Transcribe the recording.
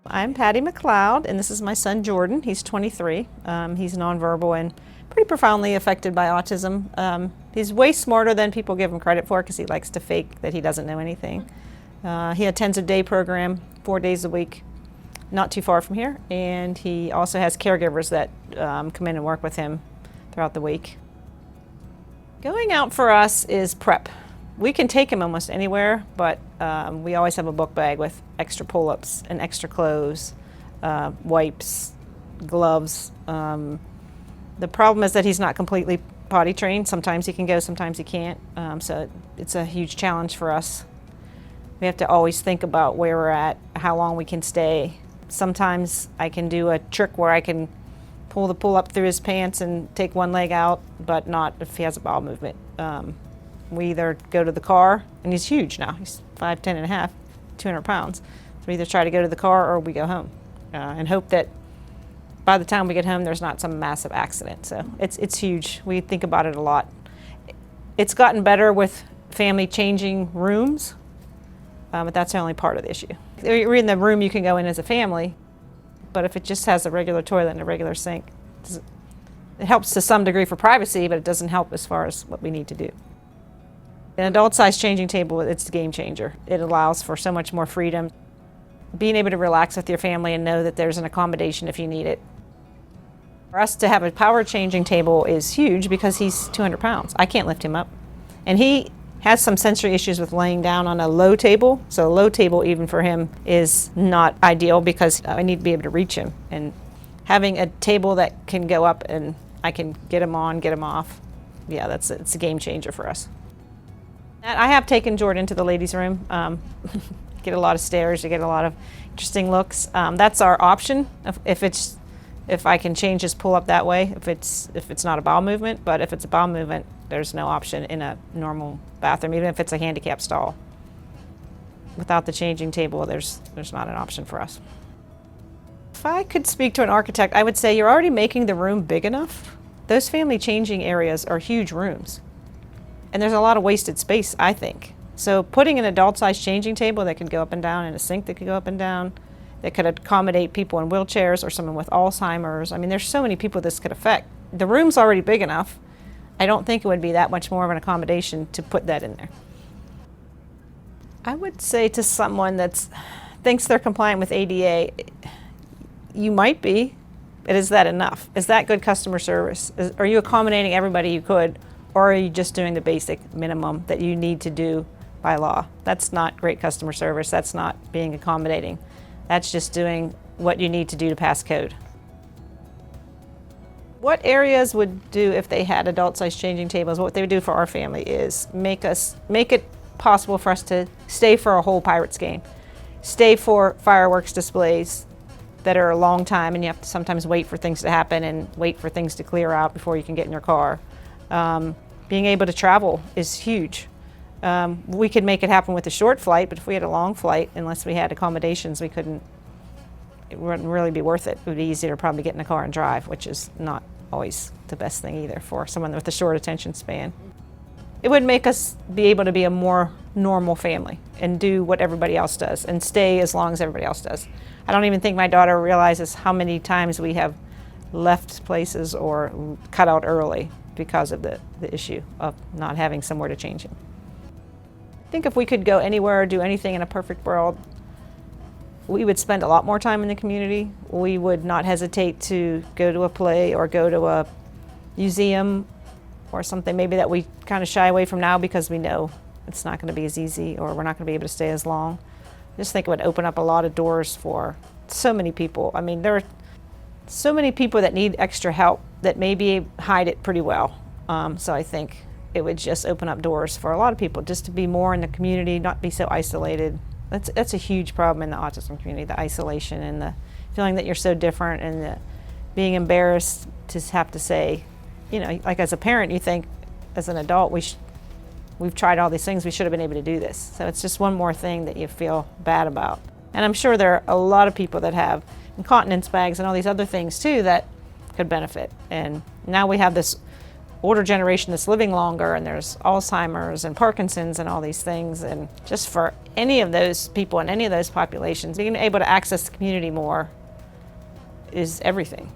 I'm Patty McCloud, and this is my son Jordan. He's 23. He's nonverbal and pretty profoundly affected by autism. He's way smarter than people give him credit for because he likes to fake that he doesn't know anything. He attends a day program 4 days a week, not too far from here, and he also has caregivers that come in and work with him throughout the week. Going out for us is prep. We can take him almost anywhere, but we always have a book bag with extra pull-ups and extra clothes, wipes, gloves. The problem is that he's not completely potty trained. Sometimes he can go, sometimes he can't. So it's a huge challenge for us. We have to always think about where we're at, how long we can stay. Sometimes I can do a trick where I can pull the pull-up through his pants and take one leg out, but not if he has a bowel movement. We either go to the car, and he's huge now, he's 5'10" and a half, 200 pounds. So we either try to go to the car or we go home and hope that by the time we get home there's not some massive accident. So it's huge. We think about it a lot. It's gotten better with family changing rooms, but that's the only part of the issue. You're in the room you can go in as a family, but if it just has a regular toilet and a regular sink, it helps to some degree for privacy, but it doesn't help as far as what we need to do. An adult-sized changing table, it's a game changer. It allows for so much more freedom. Being able to relax with your family and know that there's an accommodation if you need it. For us to have a power changing table is huge because he's 200 pounds. I can't lift him up. And he has some sensory issues with laying down on a low table. So a low table even for him is not ideal because I need to be able to reach him. And having a table that can go up and I can get him on, get him off, yeah, it's a game changer for us. I have taken Jordan to the ladies' room. Get a lot of stares, you get a lot of interesting looks. That's our option if I can change his pull up that way, if it's not a bowel movement. But if it's a bowel movement, there's no option in a normal bathroom, even if it's a handicapped stall. Without the changing table, there's not an option for us. If I could speak to an architect, I would say you're already making the room big enough. Those family changing areas are huge rooms. And there's a lot of wasted space, I think. So putting an adult-sized changing table that could go up and down and a sink that could go up and down, that could accommodate people in wheelchairs or someone with Alzheimer's. I mean, there's so many people this could affect. The room's already big enough. I don't think it would be that much more of an accommodation to put that in there. I would say to someone that thinks they're compliant with ADA, you might be, but is that enough? Is that good customer service? Are you accommodating everybody you could? Or are you just doing the basic minimum that you need to do by law? That's not great customer service. That's not being accommodating. That's just doing what you need to do to pass code. What areas would do if they had adult-sized changing tables? What they would do for our family is make it possible for us to stay for a whole Pirates game, stay for fireworks displays that are a long time, and you have to sometimes wait for things to happen and wait for things to clear out before you can get in your car. Being able to travel is huge. We could make it happen with a short flight, but if we had a long flight, unless we had accommodations, it wouldn't really be worth it. It would be easier to probably get in a car and drive, which is not always the best thing either for someone with a short attention span. It would make us be able to be a more normal family and do what everybody else does and stay as long as everybody else does. I don't even think my daughter realizes how many times we have left places or cut out early because of the issue of not having somewhere to change him. I think if we could go anywhere or do anything in a perfect world, we would spend a lot more time in the community. We would not hesitate to go to a play or go to a museum or something maybe that we kind of shy away from now because we know it's not going to be as easy or we're not going to be able to stay as long. I just think it would open up a lot of doors for so many people. I mean, there are so many people that need extra help that maybe hide it pretty well. So I think it would just open up doors for a lot of people just to be more in the community, not be so isolated. That's a huge problem in the autism community, the isolation and the feeling that you're so different and the being embarrassed to have to say, you know, like as a parent, you think as an adult, we've tried all these things, we should have been able to do this. So it's just one more thing that you feel bad about. And I'm sure there are a lot of people that have incontinence bags and all these other things too that could benefit. And now we have this older generation that's living longer, and there's Alzheimer's and Parkinson's and all these things. And just for any of those people in any of those populations, being able to access the community more is everything.